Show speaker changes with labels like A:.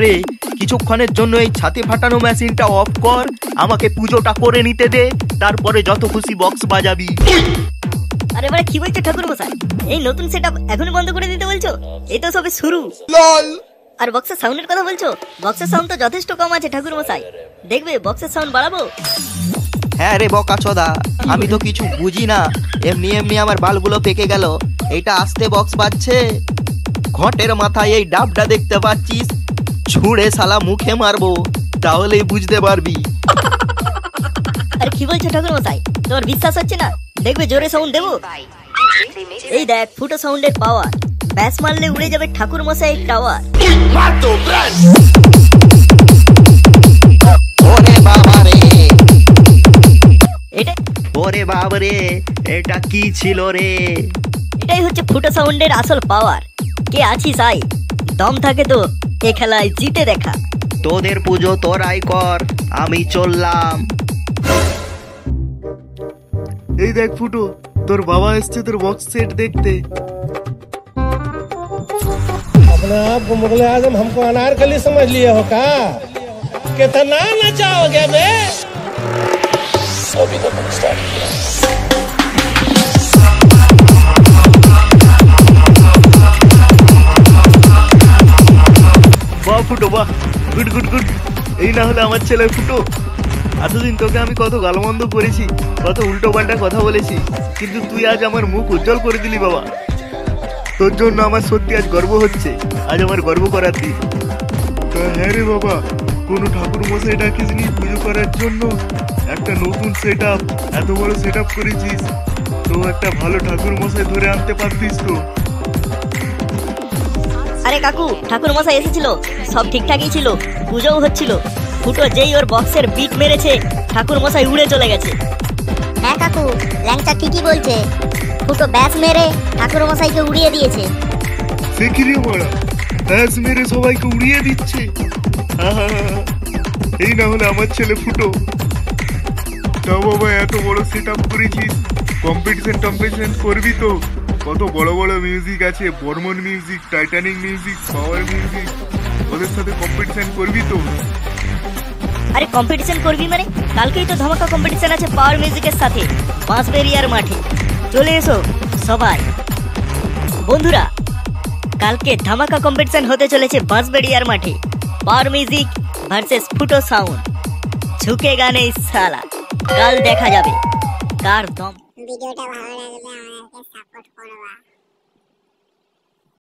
A: রে, কিছুক্ষণের জন্য এই ছাতে ফাটানো মেশিনটা অফ কর, আমাকে পুজোটা করে নিতে দে, তারপরে যত খুশি বক্স বাজাবি।
B: আরে বাড়া কি বলছো ঠাকুর মশাই? এই নতুন সেটআপ এখনই বন্ধ করে দিতে বলছো? এই তো সবে শুরু। আর বক্সের সাউন্ডের কথা বলছো? বক্সের সাউন্ড তো যথেষ্ট কম আছে ঠাকুর মশাই, দেখবে বক্সের সাউন্ড বাড়াবো?
A: হ্যাঁ রে বকাচোদা, আমি তো কিছু বুঝি না, এমনি এমনি আমার বালগুলো পেকে গেল। এইটা আস্তে বক্স বাজছে, ঘটের মাথায় এই ডাবটা দেখতে পাচ্ছিস, ছুঁড়ে শালা মুখে মারবো, তাহলেই বুঝতে পারবি।
B: আরে কি বলছো ঠাকুর মশাই, তোমার বিশ্বাস হচ্ছে না? দেখবে জোরে সাউন্ড দেবো। এই দেখ ফুটো সাউন্ডের পাওয়ার, ব্যাস মারলে উড়ে যাবে ঠাকুর মশাই টাওয়ার।
A: ওরে বাবা রে, ওরে বাবা রে, এটা কি ছিল রে?
B: এটাই হচ্ছে ফুটো সাউন্ডের আসল পাওয়ার। কে আছিস আই, দম থাকে তো এ খেলায় জিতে দেখা।
A: তোদের পুজো তোরাই কর, আমি চললাম।
C: এই দেখ ফুটো, তোর বাবা এসছে তোর বক্স সেট দেখতে।
D: अपने आप को मुगले आजम हमको अनारकली समझ लिए हो का? कितना नचाओगे बे? अभी तो हम स्टार्ट किया।
C: বাহ ফুটো বাহ, গুড গুড গুড। এই না হলে আমার ছেলে ফুটো। এতদিন তোকে আমি কত গালমন্দ করেছি, কত উল্টো পাল্টা কথা বলেছি, কিন্তু তুই আজ আমার মুখ উজ্জ্বল করে দিলি বাবা। তোর জন্য আমার সত্যি আজ গর্ব হচ্ছে, আজ আমার গর্ব করার দিন। হ্যাঁ রে বাবা, কোনো ঠাকুর মশাই ডাকিসনি পুজো করার জন্য? একটা নতুন সেট আপ, এত বড় সেট আপ করেছিস, তো একটা ভালো ঠাকুর মশাই ধরে আনতে পারতিস তো।
B: আরে কাকু, ঠাকুর মশাই এসেছিল, সব ঠিকঠাকই ছিল, পুজোও হচ্ছিল। ফুটো যেই ওর বক্সের বিট মেরেছে, ঠাকুর মশাই উড়ে চলে গেছে।
E: হ্যাঁ কাকু, ল্যাংচা ঠিকই বলছে, ফুটো ব্যাস মেরে ঠাকুর মশাইকে উড়িয়ে দিয়েছে।
C: সে কি রে বড়া, ব্যাস মেরে সবাইকে উড়িয়ে দিচ্ছে? এই না হলে আমার ছেলে ফুটো। তাও বাবা এত বড় সেট আপ করেছিস, কম্পিটিশন করবি তো? কত বড় বড় মিউজিক আছে, Barman music, Titanic music, power music, ওদের সাথে কম্পিটিশন করবি তো?
B: আরে কম্পিটিশন করবি মানে? কালকেই তো ধামাকা কম্পিটিশন আছে পাওয়ার মিউজিকের সাথে বাঁশবেড়িয়ার মাঠে। চলে এসো সবাই বন্ধুরা, কালকে ধামাকা কম্পিটিশন হতে চলেছে বাঁশবেড়িয়ার মাঠে। পাওয়ার মিউজিক ভার্সেস ফুটো সাউন্ড, ঝুঁকেগা নেই সালা। কাল দেখা যাবে কার দম।
E: ভিডিওটা ভালো লাগলে আমাদেরকে সাপোর্ট করবা।